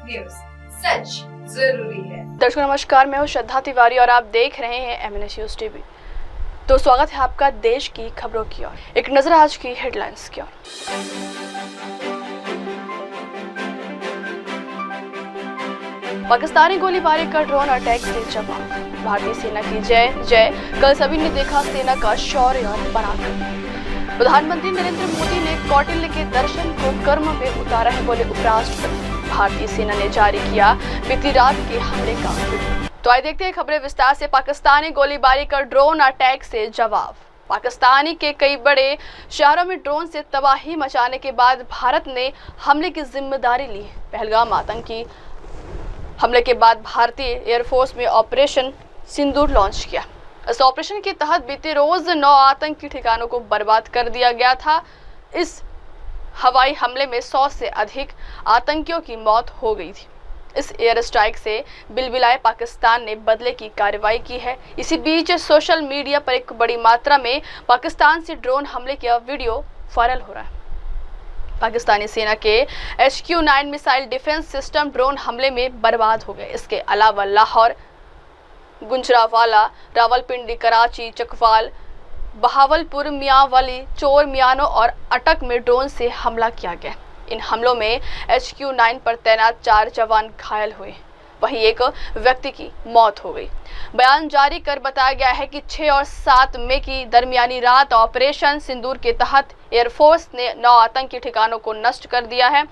News, सच जरूरी है। दर्शकों नमस्कार, मैं हूं श्रद्धा तिवारी और आप देख रहे हैं MNS न्यूज टीवी। तो स्वागत है आपका देश की खबरों की ओर। एक नजर आज की हेडलाइंस की ओर। पाकिस्तानी गोलीबारी का ड्रोन अटैक से जवाब। भारतीय सेना की जय जय। कल सभी ने देखा सेना का शौर्य और पराक्रम। प्रधानमंत्री नरेंद्र मोदी ने कौटिल्य के दर्शन को कर्म में उतारा है, बोले उपराष्ट्रपति। भारतीय सेना ने जारी किया बीती रात के हमले का वीडियो। तो आइए देखते हैं खबरें विस्तार से। पाकिस्तानी गोलीबारी का ड्रोन अटैक से जवाब। पाकिस्तानी के कई बड़े शहरों में ड्रोन से तबाही मचाने के बाद भारत ने हमले की जिम्मेदारी ली। पहलगाम आतंकी हमले के बाद भारतीय एयरफोर्स में ऑपरेशन सिंदूर लॉन्च किया। इस ऑपरेशन के तहत बीते रोज 9 आतंकी ठिकानों को बर्बाद कर दिया गया था। इस हवाई हमले में 100 से अधिक आतंकियों की मौत हो गई थी। इस एयर स्ट्राइक से बिलबिलाए पाकिस्तान ने बदले की कार्रवाई की है। इसी बीच सोशल मीडिया पर एक बड़ी मात्रा में पाकिस्तान से ड्रोन हमले का वीडियो वायरल हो रहा है। पाकिस्तानी सेना के HQ-9 missile defence system drone हमले में बर्बाद हो गए। इसके अलावा लाहौर, गुजरांवाला, रावलपिंडी, कराची, चकवाल, बहावलपुर, मियांवाली, चोर मियानो और अटक में ड्रोन से हमला किया गया। इन हमलों में HQ-9 पर तैनात 4 जवान घायल हुए, वहीं एक व्यक्ति की मौत हो गई। बयान जारी कर बताया गया है कि 6 और 7 मई की दरमियानी रात ऑपरेशन सिंदूर के तहत एयरफोर्स ने 9 आतंकी ठिकानों को नष्ट कर दिया है।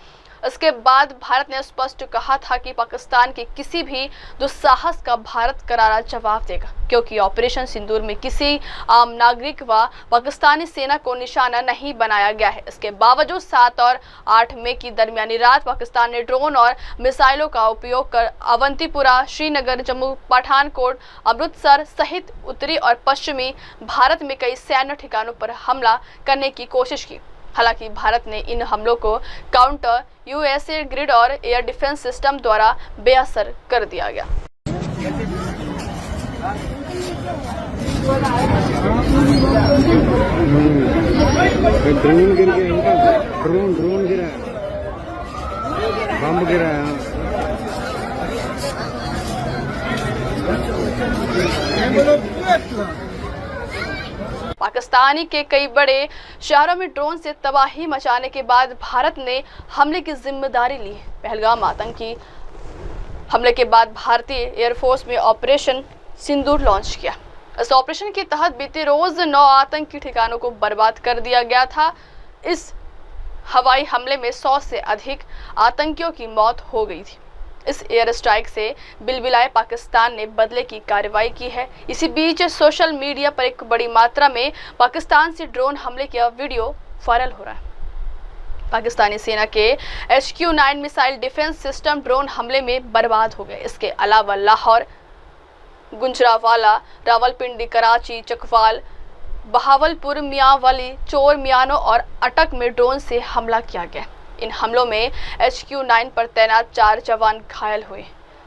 इसके बाद भारत ने स्पष्ट कहा था कि पाकिस्तान के किसी भी दुस्साहस का भारत करारा जवाब देगा, क्योंकि ऑपरेशन सिंदूर में किसी आम नागरिक व पाकिस्तानी सेना को निशाना नहीं बनाया गया है। इसके बावजूद 7 और 8 मई की दरमियानी रात पाकिस्तान ने ड्रोन और मिसाइलों का उपयोग कर अवंतीपुरा, श्रीनगर, जम्मू, पठानकोट, अमृतसर सहित उत्तरी और पश्चिमी भारत में कई सैन्य ठिकानों पर हमला करने की कोशिश की। हालांकि भारत ने इन हमलों को काउंटर USA ग्रिड और एयर डिफेंस सिस्टम द्वारा बेअसर कर दिया गया। ड्रोन गिर गया, इनका ड्रोन गिरा, बम गिरा। पाकिस्तानी के कई बड़े शहरों में ड्रोन से तबाही मचाने के बाद भारत ने हमले की जिम्मेदारी ली। पहलगाम आतंकी हमले के बाद भारतीय एयरफोर्स में ऑपरेशन सिंदूर लॉन्च किया। इस ऑपरेशन के तहत बीते रोज 9 आतंकी ठिकानों को बर्बाद कर दिया गया था। इस हवाई हमले में 100 से अधिक आतंकियों की मौत हो गई थी। इस एयर स्ट्राइक से बिलबिलाए पाकिस्तान ने बदले की कार्रवाई की है। इसी बीच सोशल मीडिया पर एक बड़ी मात्रा में पाकिस्तान से ड्रोन हमले का वीडियो वायरल हो रहा है। पाकिस्तानी सेना के HQ-9 missile defence system drone हमले में बर्बाद हो गए। इसके अलावा लाहौर, गुजरांवाला, रावलपिंडी, कराची, चकवाल, बहावलपुर, मियांवाली, चोर मियानो और अटक में ड्रोन से हमला किया गया। इन हमलों में HQ-9 पर तैनात 4 जवान घायल हुए,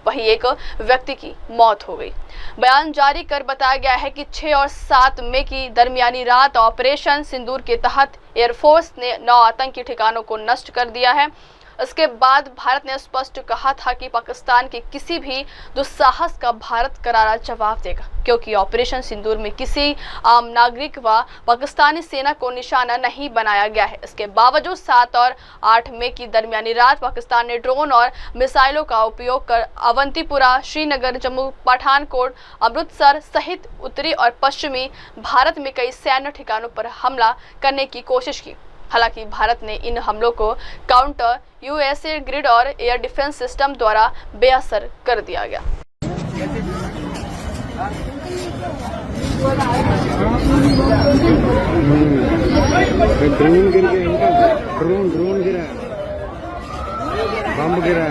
वहीं एक व्यक्ति की मौत हो गई। बयान जारी कर बताया गया है कि 6 और 7 मई की दरमियानी रात ऑपरेशन सिंदूर के तहत एयरफोर्स ने 9 आतंकी ठिकानों को नष्ट कर दिया है। इसके बाद भारत ने स्पष्ट कहा था कि पाकिस्तान के किसी भी दुस्साहस का भारत करारा जवाब देगा, क्योंकि ऑपरेशन सिंदूर में किसी आम नागरिक व पाकिस्तानी सेना को निशाना नहीं बनाया गया है। इसके बावजूद 7 और 8 मई की दरमियानी रात पाकिस्तान ने ड्रोन और मिसाइलों का उपयोग कर अवंतीपुरा, श्रीनगर, जम्मू, पठानकोट, अमृतसर सहित उत्तरी और पश्चिमी भारत में कई सैन्य ठिकानों पर हमला करने की कोशिश की। हालांकि भारत ने इन हमलों को काउंटर USA ग्रिड और एयर डिफेंस सिस्टम द्वारा बेअसर कर दिया गया। ड्रोन गिर गया, इनका ड्रोन गिरा, बम गिरा।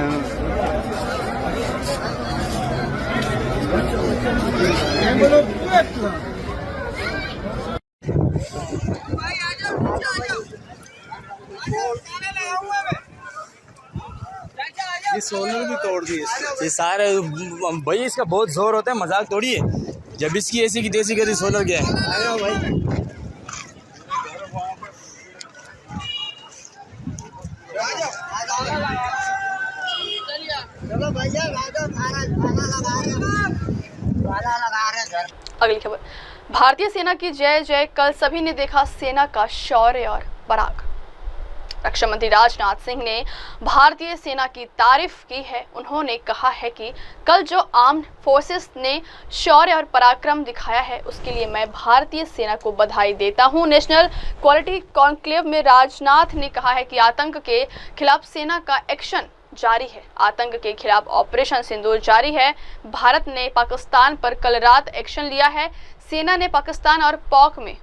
ये सोलर भी तोड़ दिए ये सारे भाई, इसका बहुत जोर होता है, मजाक तोड़िए। जब इसकी ऐसी की देसी गरी सोलर गया है। अगली खबर, भारतीय सेना की जय जय, कल सभी ने देखा सेना का शौर्य और पराक्रम। रक्षा मंत्री राजनाथ सिंह ने भारतीय सेना की तारीफ की है। उन्होंने कहा है कि कल जो आर्म्ड फोर्सेस ने शौर्य और पराक्रम दिखाया है उसके लिए मैं भारतीय सेना को बधाई देता हूं। नेशनल क्वालिटी कॉन्क्लेव में राजनाथ ने कहा है कि आतंक के खिलाफ सेना का एक्शन जारी है। आतंक के खिलाफ ऑपरेशन सिंदूर जारी है। भारत ने पाकिस्तान पर कल रात एक्शन लिया है। सेना ने पाकिस्तान और पाक में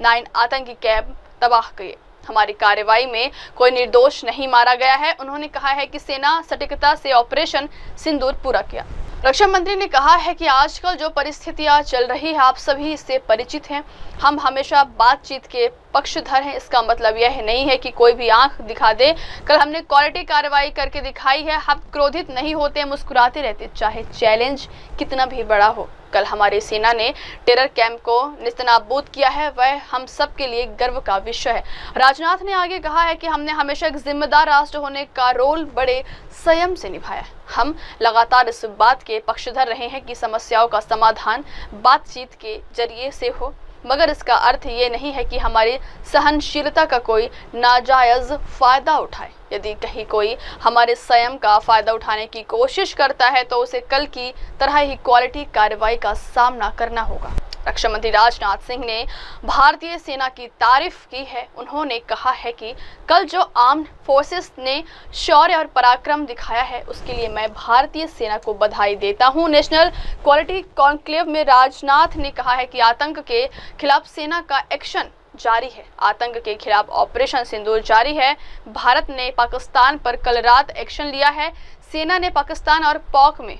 9 आतंकी कैंप तबाह किए। हमारी कार्रवाई में कोई निर्दोष नहीं मारा गया है। उन्होंने कहा है कि सेना सटीकता से ऑपरेशन सिंदूर पूरा किया। रक्षा मंत्री ने कहा है कि आजकल जो परिस्थितियां चल रही है आप सभी इससे परिचित हैं। हम हमेशा बातचीत के पक्षधर हैं। इसका मतलब यह नहीं है कि कोई भी आंख दिखा दे। कल हमने क्वालिटी कार्रवाई करके दिखाई है। हम क्रोधित नहीं होते, मुस्कुराते रहते, चाहे चैलेंज कितना भी बड़ा हो। कल हमारी सेना ने टेरर कैंप को नेस्तनाबूद किया है, वह हम सब के लिए गर्व का विषय है। राजनाथ ने आगे कहा है कि हमने हमेशा एक जिम्मेदार राष्ट्र होने का रोल बड़े संयम से निभाया। हम लगातार इस बात के पक्षधर रहे हैं कि समस्याओं का समाधान बातचीत के जरिए से हो, मगर इसका अर्थ ये नहीं है कि हमारी सहनशीलता का कोई नाजायज फायदा उठाए। यदि कहीं कोई हमारे संयम का फायदा उठाने की कोशिश करता है तो उसे कल की तरह ही क्वालिटी कार्रवाई का सामना करना होगा। रक्षा मंत्री राजनाथ सिंह ने भारतीय सेना की तारीफ की है। उन्होंने कहा है कि कल जो आर्म्ड फोर्सेस ने शौर्य और पराक्रम दिखाया है उसके लिए मैं भारतीय सेना को बधाई देता हूं। नेशनल क्वालिटी कॉन्क्लेव में राजनाथ ने कहा है कि आतंक के खिलाफ सेना का एक्शन जारी है। आतंक के खिलाफ ऑपरेशन सिंदूर जारी है। भारत ने पाकिस्तान पर कल रात एक्शन लिया है। सेना ने पाकिस्तान और पाक में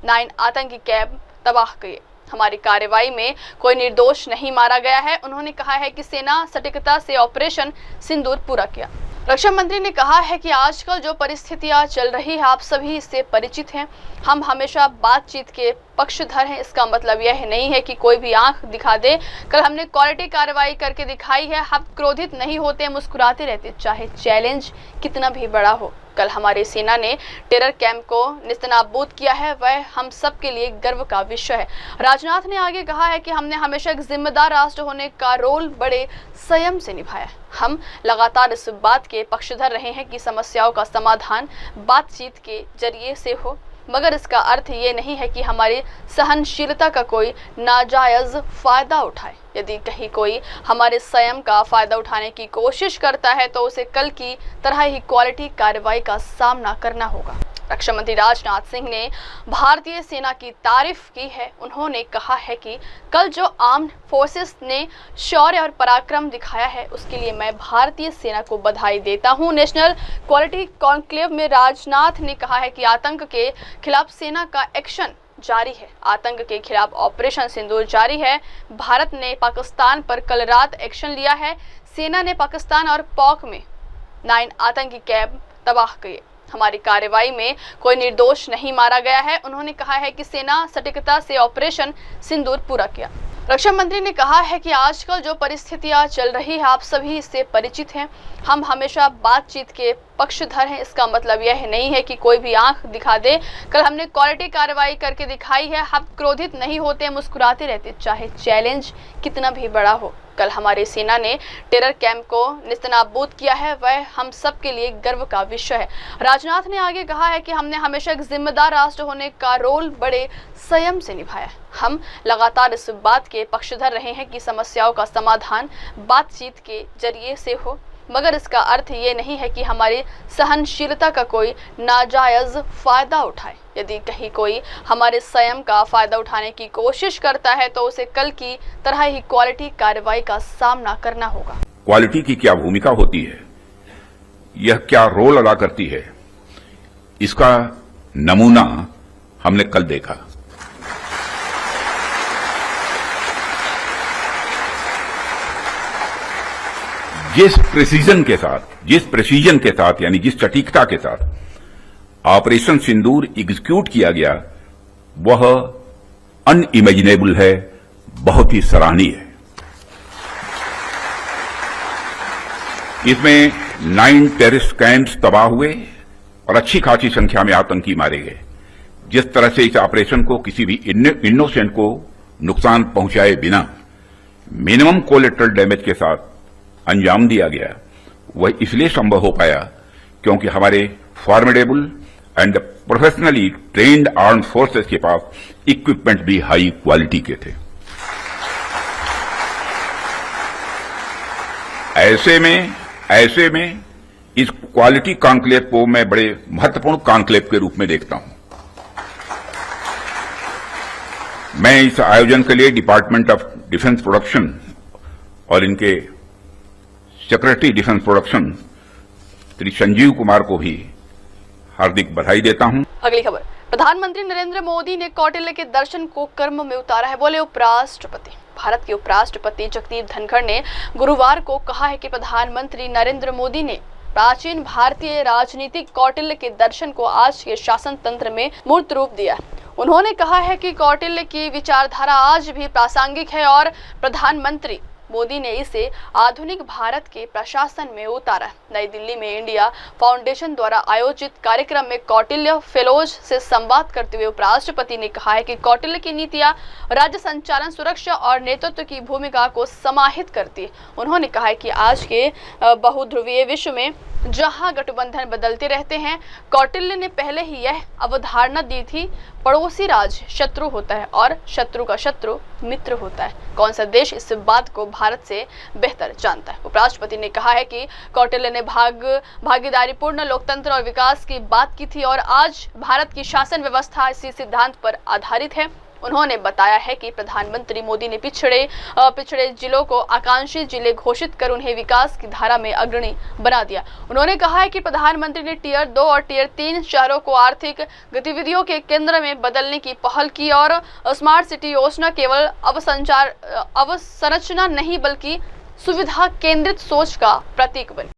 9 आतंकी कैंप तबाह किए। हमारी कार्रवाई में कोई निर्दोष नहीं मारा गया है। उन्होंने कहा है कि सेना सटीकता से ऑपरेशन सिंदूर पूरा किया। रक्षा मंत्री ने कहा है कि आजकल जो परिस्थितियां चल रही है आप सभी इससे परिचित हैं। हम हमेशा बातचीत के पक्षधर हैं। इसका मतलब यह नहीं है कि कोई भी आंख दिखा दे। कल हमने क्वालिटी कार्रवाई करके दिखाई है। हम क्रोधित नहीं होते, मुस्कुराते रहते, चाहे चैलेंज कितना भी बड़ा हो। कल हमारी सेना ने टेरर कैंप को नेस्तनाबूद किया है, वह हम सब के लिए गर्व का विषय है। राजनाथ ने आगे कहा है कि हमने हमेशा एक जिम्मेदार राष्ट्र होने का रोल बड़े संयम से निभाया। हम लगातार इस बात के पक्षधर रहे हैं कि समस्याओं का समाधान बातचीत के जरिए से हो, मगर इसका अर्थ ये नहीं है कि हमारी सहनशीलता का कोई नाजायज फायदा उठाए। यदि कहीं कोई हमारे संयम का फायदा उठाने की कोशिश करता है तो उसे कल की तरह ही क्वालिटी कार्रवाई का सामना करना होगा। रक्षा मंत्री राजनाथ सिंह ने भारतीय सेना की तारीफ की है। उन्होंने कहा है कि कल जो आर्म्ड फोर्सेस ने शौर्य और पराक्रम दिखाया है उसके लिए मैं भारतीय सेना को बधाई देता हूं। नेशनल क्वालिटी कॉन्क्लेव में राजनाथ ने कहा है कि आतंक के खिलाफ सेना का एक्शन जारी है। आतंक के खिलाफ ऑपरेशन सिंदूर जारी है। भारत ने पाकिस्तान पर कल रात एक्शन लिया है। सेना ने पाकिस्तान और पाक में 9 आतंकी कैंप तबाह किए। हमारी कार्रवाई में कोई निर्दोष नहीं मारा गया है। उन्होंने कहा है कि सेना सटीकता से ऑपरेशन सिंदूर पूरा किया। रक्षा मंत्री ने कहा है कि आजकल जो परिस्थितियां चल रही है आप सभी इससे परिचित हैं। हम हमेशा बातचीत के पक्षधर हैं। इसका मतलब यह नहीं है कि कोई भी आंख दिखा दे। कल हमने क्वालिटी कार्रवाई करके दिखाई है। हम क्रोधित नहीं होते, मुस्कुराते रहते, चाहे चैलेंज कितना भी बड़ा हो। कल हमारी सेना ने टेरर कैंप को नेस्तनाबूद किया है, वह हम सब के लिए गर्व का विषय है। राजनाथ ने आगे कहा है कि हमने हमेशा एक जिम्मेदार राष्ट्र होने का रोल बड़े संयम से निभाया। हम लगातार इस बात के पक्षधर रहे हैं कि समस्याओं का समाधान बातचीत के जरिए से हो, मगर इसका अर्थ ये नहीं है कि हमारी सहनशीलता का कोई नाजायज फायदा उठाए। यदि कहीं कोई हमारे संयम का फायदा उठाने की कोशिश करता है तो उसे कल की तरह ही क्वालिटी कार्रवाई का सामना करना होगा। क्वालिटी की क्या भूमिका होती है, यह क्या रोल अदा करती है, इसका नमूना हमने कल देखा। जिस प्रिसीजन के साथ यानी जिस सटीकता के साथ ऑपरेशन सिंदूर एग्जीक्यूट किया गया वह अनइमेजिनेबल है, बहुत ही सराहनीय है। इसमें 9 टेररिस्ट कैंप्स तबाह हुए और अच्छी खासी संख्या में आतंकी मारे गए। जिस तरह से इस ऑपरेशन को किसी भी इनोसेंट को नुकसान पहुंचाए बिना मिनिमम कोलेटरल डैमेज के साथ अंजाम दिया गया, वह इसलिए संभव हो पाया क्योंकि हमारे formidable and professionally trained arm forces के पास इक्विपमेंट भी हाई क्वालिटी के थे। ऐसे में इस क्वालिटी कॉन्क्लेव को मैं बड़े महत्वपूर्ण कॉन्क्लेव के रूप में देखता हूं। मैं इस आयोजन के लिए डिपार्टमेंट ऑफ डिफेंस प्रोडक्शन और इनके secretary defence production Shri Sanjeev Kumar को भी हार्दिक बधाई देता हूं। अगली खबर, प्रधानमंत्री नरेंद्र मोदी ने कौटिल्य के दर्शन को कर्म में उतारा है, बोले उपराष्ट्रपति। भारत के उपराष्ट्रपति जगदीप धनखड़ ने गुरुवार को कहा है कि प्रधानमंत्री नरेंद्र मोदी ने प्राचीन भारतीय राजनीतिक कौटिल्य के दर्शन को आज के शासन तंत्र में मूर्त रूप दिया है। उन्होंने कहा है कि कौटिल्य की विचारधारा आज भी प्रासंगिक है और प्रधानमंत्री मोदी ने इसे आधुनिक भारत के प्रशासन में उतारा। नई दिल्ली में इंडिया फाउंडेशन द्वारा आयोजित कार्यक्रम में कौटिल्य फेलोज से संवाद करते हुए उपराष्ट्रपति ने कहा है कि कौटिल्य की नीतियां राज्य संचालन, सुरक्षा और नेतृत्व की भूमिका को समाहित करती है। उन्होंने कहा है कि आज के बहुध्रुवीय विश्व में जहां गठबंधन बदलते रहते हैं, कौटिल्य ने पहले ही यह अवधारणा दी थी, पड़ोसी राज्य शत्रु होता है और शत्रु का शत्रु मित्र होता है। कौन सा देश इस बात को भारत से बेहतर जानता है। उपराष्ट्रपति ने कहा है कि कौटिल्य ने भागीदारीपूर्ण लोकतंत्र और विकास की बात की थी और आज भारत की शासन व्यवस्था इसी सिद्धांत पर आधारित है। उन्होंने बताया है कि प्रधानमंत्री मोदी ने पिछड़े जिलों को आकांक्षी जिले घोषित कर उन्हें विकास की धारा में अग्रणी बना दिया। उन्होंने कहा है कि प्रधानमंत्री ने टियर 2 और टियर 3 शहरों को आर्थिक गतिविधियों के केंद्र में बदलने की पहल की और स्मार्ट सिटी योजना केवल अवसंरचना नहीं बल्कि सुविधा केंद्रित सोच का प्रतीक बनी।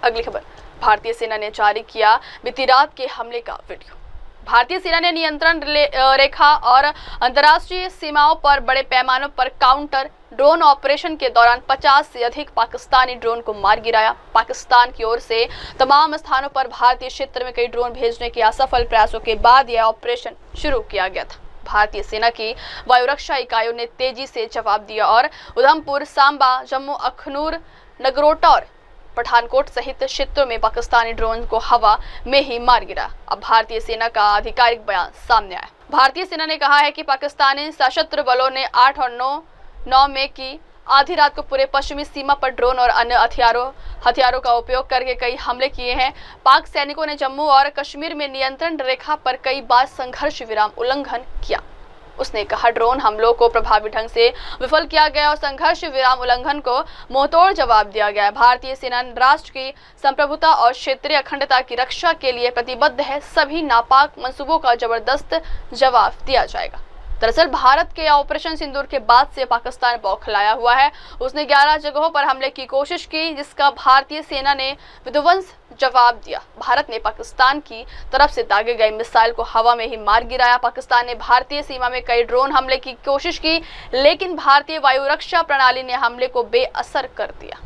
अगली खबर, भारतीय सेना ने जारी किया बीती रात के हमले का वीडियो। भारतीय सेना ने नियंत्रण रेखा और अंतर्राष्ट्रीय सीमाओं पर बड़े पैमाने पर काउंटर ड्रोन ऑपरेशन के दौरान 50 से अधिक पाकिस्तानी ड्रोन को मार गिराया। पाकिस्तान की ओर से तमाम स्थानों पर भारतीय क्षेत्र में कई ड्रोन भेजने के असफल प्रयासों के बाद यह ऑपरेशन शुरू किया गया था। भारतीय सेना की वायुरक्षा इकाइयों ने तेजी से जवाब दिया और उधमपुर, सांबा, जम्मू, अखनूर, नगरोटा और पठानकोट सहित क्षेत्रों में पाकिस्तानी ड्रोन को हवा में ही मार गिरा। अब भारतीय सेना का आधिकारिक बयान सामने आया। भारतीय सेना ने कहा है कि पाकिस्तानी सशस्त्र बलों ने 8 और 9 मई की आधी रात को पूरे पश्चिमी सीमा पर ड्रोन और अन्य हथियारों का उपयोग करके कई हमले किए हैं। पाक सैनिकों ने जम्मू और कश्मीर में नियंत्रण रेखा पर कई बार संघर्ष विराम उल्लंघन किया। उसने कहा, ड्रोन हमलों को प्रभावी ढंग से विफल किया गया और संघर्ष विराम उल्लंघन को मुंहतोड़ जवाब दिया गया। भारतीय सेना राष्ट्र की संप्रभुता और क्षेत्रीय अखंडता की रक्षा के लिए प्रतिबद्ध है। सभी नापाक मंसूबों का जबरदस्त जवाब दिया जाएगा। दरअसल भारत के ऑपरेशन सिंदूर के बाद से पाकिस्तान बौखलाया हुआ है। उसने 11 जगहों पर हमले की कोशिश की, जिसका भारतीय सेना ने विध्वंस जवाब दिया। भारत ने पाकिस्तान की तरफ से दागे गए मिसाइल को हवा में ही मार गिराया। पाकिस्तान ने भारतीय सीमा में कई ड्रोन हमले की कोशिश की, लेकिन भारतीय वायु रक्षा प्रणाली ने हमले को बेअसर कर दिया।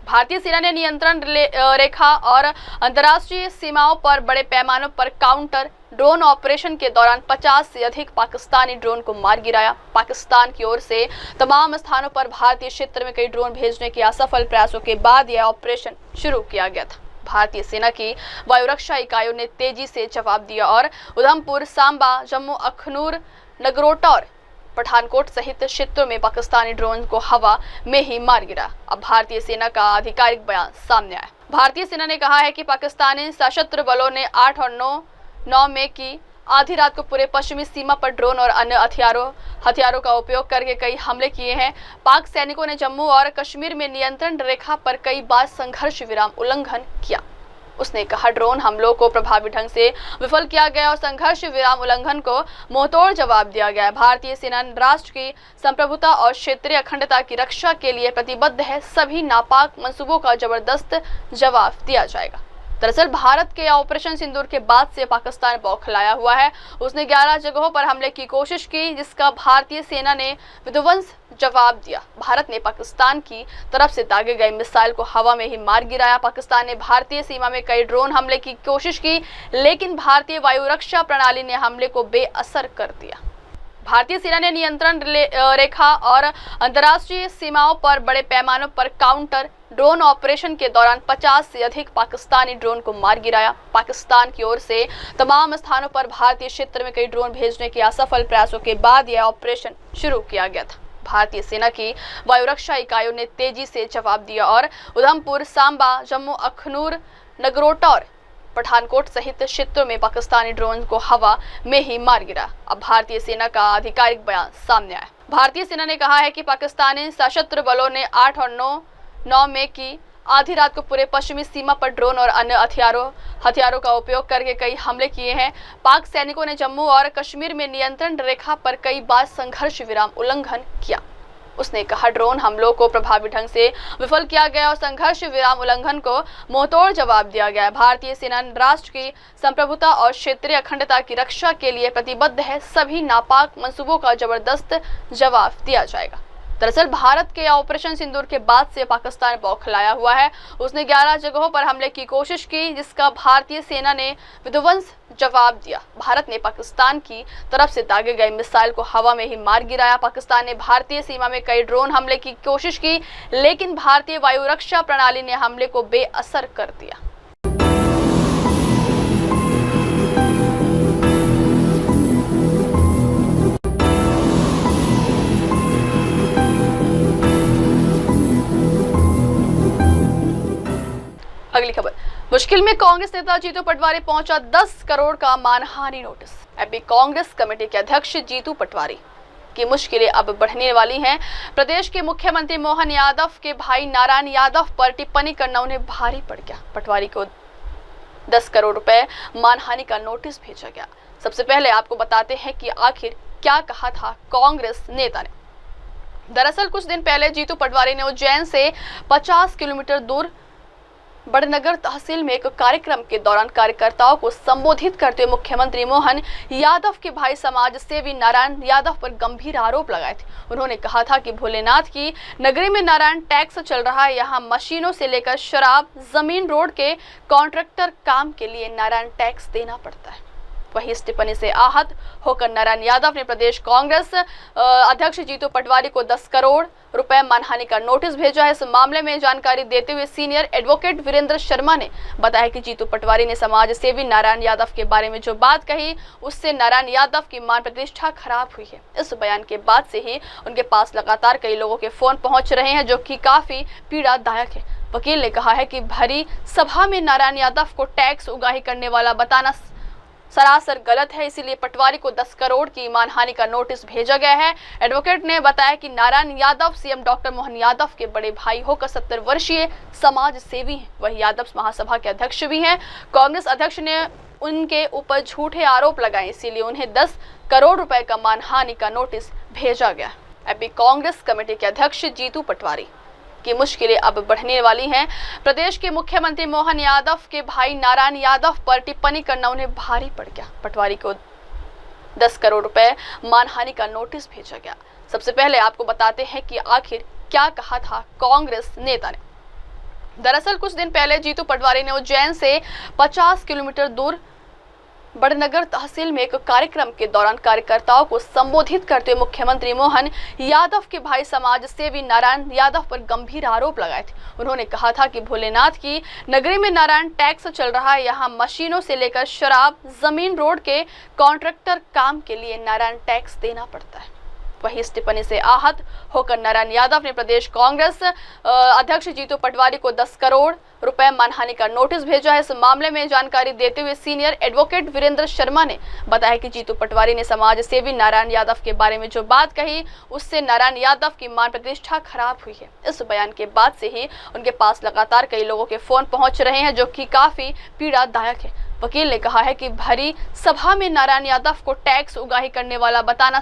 भारतीय सेना ने नियंत्रण रेखा और अंतर्राष्ट्रीय सीमाओं पर बड़े पैमाने पर काउंटर ड्रोन ऑपरेशन के दौरान 50 से अधिक पाकिस्तानी ड्रोन को मार गिराया। पाकिस्तान की ओर से तमाम स्थानों पर भारतीय क्षेत्र में कई ड्रोन भेजने के असफल प्रयासों के बाद यह ऑपरेशन शुरू किया गया था। भारतीय सेना की वायुरक्षा इकाइयों ने तेजी से जवाब दिया और उधमपुर, सांबा, जम्मू, अखनूर, नगरोटा, पठानकोट सहित क्षेत्रों में पाकिस्तानी ड्रोन को हवा में ही मार गिरा। अब भारतीय सेना का आधिकारिक बयान सामने आया। भारतीय सेना ने कहा है कि पाकिस्तानी सशस्त्र बलों ने 8 और 9 मई की आधी रात को पूरे पश्चिमी सीमा पर ड्रोन और अन्य हथियारों का उपयोग करके कई हमले किए हैं। पाक सैनिकों ने जम्मू और कश्मीर में नियंत्रण रेखा पर कई बार संघर्ष विराम उल्लंघन किया। उसने कहा, ड्रोन हमलों को प्रभावी ढंग से विफल किया गया और संघर्ष विराम उल्लंघन को मुंहतोड़ जवाब दिया गया। भारतीय सेना राष्ट्र की संप्रभुता और क्षेत्रीय अखंडता की रक्षा के लिए प्रतिबद्ध है। सभी नापाक मंसूबों का जबरदस्त जवाब दिया जाएगा। दरअसल भारत के ऑपरेशन सिंदूर के बाद से पाकिस्तान बौखलाया हुआ है। उसने 11 जगहों पर हमले की कोशिश की, जिसका भारतीय सेना ने विध्वंस जवाब दिया। भारत ने पाकिस्तान की तरफ से दागे गए मिसाइल को हवा में ही मार गिराया। पाकिस्तान ने भारतीय सीमा में कई ड्रोन हमले की कोशिश की, लेकिन भारतीय वायु रक्षा प्रणाली ने हमले को बेअसर कर दिया। भारतीय सेना ने नियंत्रण रेखा और अंतर्राष्ट्रीय सीमाओं पर बड़े पैमाने पर काउंटर ड्रोन ऑपरेशन के दौरान 50 से अधिक पाकिस्तानी ड्रोन को मार गिराया। पाकिस्तान की ओर से तमाम स्थानों पर भारतीय क्षेत्र में कई ड्रोन भेजने के असफल प्रयासों के बाद यह ऑपरेशन शुरू किया गया था। भारतीय सेना की वायुरक्षा इकाइयों ने तेजी से जवाब दिया और उधमपुर, सांबा, जम्मू, अखनूर, नगरोटा, पठानकोट सहित क्षेत्रों में पाकिस्तानी ड्रोन को हवा में ही मार गिरा। अब भारतीय सेना का आधिकारिक बयान सामने आया। भारतीय सेना ने कहा है कि पाकिस्तानी सशस्त्र बलों ने 8 और 9 मई की आधी रात को पूरे पश्चिमी सीमा पर ड्रोन और अन्य हथियारों का उपयोग करके कई हमले किए हैं। पाक सैनिकों ने जम्मू और कश्मीर में नियंत्रण रेखा पर कई बार संघर्ष विराम उल्लंघन किया। उसने कहा, ड्रोन हमलों को प्रभावी ढंग से विफल किया गया और संघर्ष विराम उल्लंघन को मुंहतोड़ जवाब दिया गया। भारतीय सेना राष्ट्र की संप्रभुता और क्षेत्रीय अखंडता की रक्षा के लिए प्रतिबद्ध है। सभी नापाक मंसूबों का जबरदस्त जवाब दिया जाएगा। दरअसल भारत के ऑपरेशन सिंदूर के बाद से पाकिस्तान बौखलाया हुआ है। उसने 11 जगहों पर हमले की कोशिश की, जिसका भारतीय सेना ने विध्वंस जवाब दिया। भारत ने पाकिस्तान की तरफ से दागे गए मिसाइल को हवा में ही मार गिराया। पाकिस्तान ने भारतीय सीमा में कई ड्रोन हमले की कोशिश की, लेकिन भारतीय वायु रक्षा प्रणाली ने हमले को बेअसर कर दिया। अगली खबर, मुश्किल में कांग्रेस नेता जीतू पटवारी पहुंचा 10 करोड़ का मानहानि नोटिस। एमपी कांग्रेस कमेटी के अध्यक्ष जीतू पटवारी की मुश्किलें अब बढ़ने वाली हैं। प्रदेश के मुख्यमंत्री मोहन यादव के भाई नारायण यादव पर टिप्पणी करना उन्हें भारी पड़ गया। पटवारी को 10 करोड़ रुपए मानहानि का नोटिस भेजा गया। सबसे पहले आपको बताते हैं कि आखिर क्या कहा था कांग्रेस नेता ने। दरअसल कुछ दिन पहले जीतू पटवारी ने उज्जैन से 50 किलोमीटर दूर बड़नगर तहसील में एक कार्यक्रम के दौरान कार्यकर्ताओं को संबोधित करते हुए मुख्यमंत्री मोहन यादव के भाई समाज सेवी नारायण यादव पर गंभीर आरोप लगाए थे। उन्होंने कहा था कि भोलेनाथ की नगरी में नारायण टैक्स चल रहा है। यहाँ मशीनों से लेकर शराब, जमीन, रोड के कॉन्ट्रैक्टर काम के लिए नारायण टैक्स देना पड़ता है। वहीं इस टिप्पणी से आहत होकर नारायण यादव ने प्रदेश कांग्रेस अध्यक्ष जीतू पटवारी को 10 करोड़ रुपए मानहानि का नोटिस भेजा है। इस मामले में जानकारी देते हुए सीनियर एडवोकेट वीरेंद्र शर्मा ने बताया कि जीतू पटवारी ने समाज सेवी नारायण यादव के बारे में जो बात कही, उससे नारायण यादव की मान प्रतिष्ठा खराब हुई है। इस बयान के बाद से ही उनके पास लगातार कई लोगों के फोन पहुंच रहे हैं, जो कि काफी पीड़ादायक है। वकील ने कहा है कि भरी सभा में नारायण यादव को टैक्स उगाही करने वाला बताना सरासर गलत है, इसीलिए पटवारी को 10 करोड़ की मानहानि का नोटिस भेजा गया है। एडवोकेट ने बताया कि नारायण यादव सीएम डॉक्टर मोहन यादव के बड़े भाई होकर 70 वर्षीय समाज सेवी हैं। वही यादव महासभा के अध्यक्ष भी हैं। कांग्रेस अध्यक्ष ने उनके ऊपर झूठे आरोप लगाए, इसीलिए उन्हें 10 करोड़ रुपए का मानहानि का नोटिस भेजा गया। एमपी कांग्रेस कमेटी के अध्यक्ष जीतू पटवारी की मुश्किलें अब बढ़ने वाली हैं। प्रदेश के मुख्यमंत्री मोहन यादव के भाई नारायण यादव पर टिप्पणी करना उन्हें भारी पड़ गया। पटवारी को 10 करोड़ रुपए मानहानि का नोटिस भेजा गया। सबसे पहले आपको बताते हैं कि आखिर क्या कहा था कांग्रेस नेता ने। दरअसल कुछ दिन पहले जीतू पटवारी ने उज्जैन से 50 किलोमीटर दूर बड़नगर तहसील में एक कार्यक्रम के दौरान कार्यकर्ताओं को संबोधित करते हुए मुख्यमंत्री मोहन यादव के भाई समाज सेवी नारायण यादव पर गंभीर आरोप लगाए थे। उन्होंने कहा था कि भोलेनाथ की नगरी में नारायण टैक्स चल रहा है, यहाँ मशीनों से लेकर शराब, जमीन, रोड के कॉन्ट्रैक्टर काम के लिए नारायण टैक्स देना पड़ता है। वहीं इस टिप्पणी से आहत होकर नारायण यादव ने प्रदेश कांग्रेस अध्यक्ष जीतू पटवारी को 10 करोड़ रुपए मानहानि का नोटिस भेजा है। इस मामले में जानकारी देते हुए सीनियर एडवोकेट वीरेंद्र शर्मा ने बताया कि जीतू पटवारी ने समाज सेवी नारायण यादव के बारे में जो बात कही, उससे नारायण यादव की मान प्रतिष्ठा खराब हुई है। इस बयान के बाद से ही उनके पास लगातार कई लोगों के फोन पहुंच रहे हैं, जो कि काफी पीड़ादायक है। वकील ने कहा है कि भरी सभा में नारायण यादव को टैक्स उगाही करने वाला बताना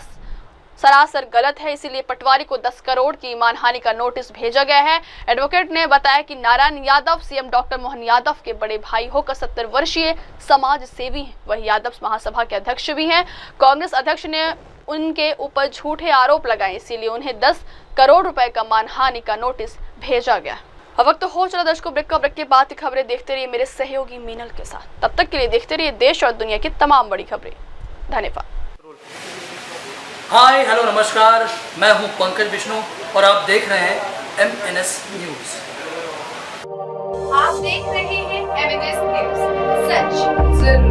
सरासर गलत है, इसीलिए पटवारी को 10 करोड़ की मानहानि का नोटिस भेजा गया है। एडवोकेट ने बताया कि नारायण यादव सीएम डॉक्टर मोहन यादव के बड़े भाई होकर 70 वर्षीय समाज सेवी हैं। वही यादव महासभा के अध्यक्ष भी हैं। कांग्रेस अध्यक्ष ने उनके ऊपर झूठे आरोप लगाए, इसीलिए उन्हें 10 करोड़ रुपए का मानहानि का नोटिस भेजा गया। अब वक्त हो चला दर्शकों ब्रेक का। ब्रेक के बाद की खबरें देखते रहिए मेरे सहयोगी मीनल के साथ। तब तक के लिए देखते रहिए देश और दुनिया की तमाम बड़ी खबरें। धन्यवाद। हाय हेलो नमस्कार, मैं हूं पंकज विष्णु और आप देख रहे हैं MNS न्यूज। आप देख रहे हैं MNS न्यूज, सच जरूर।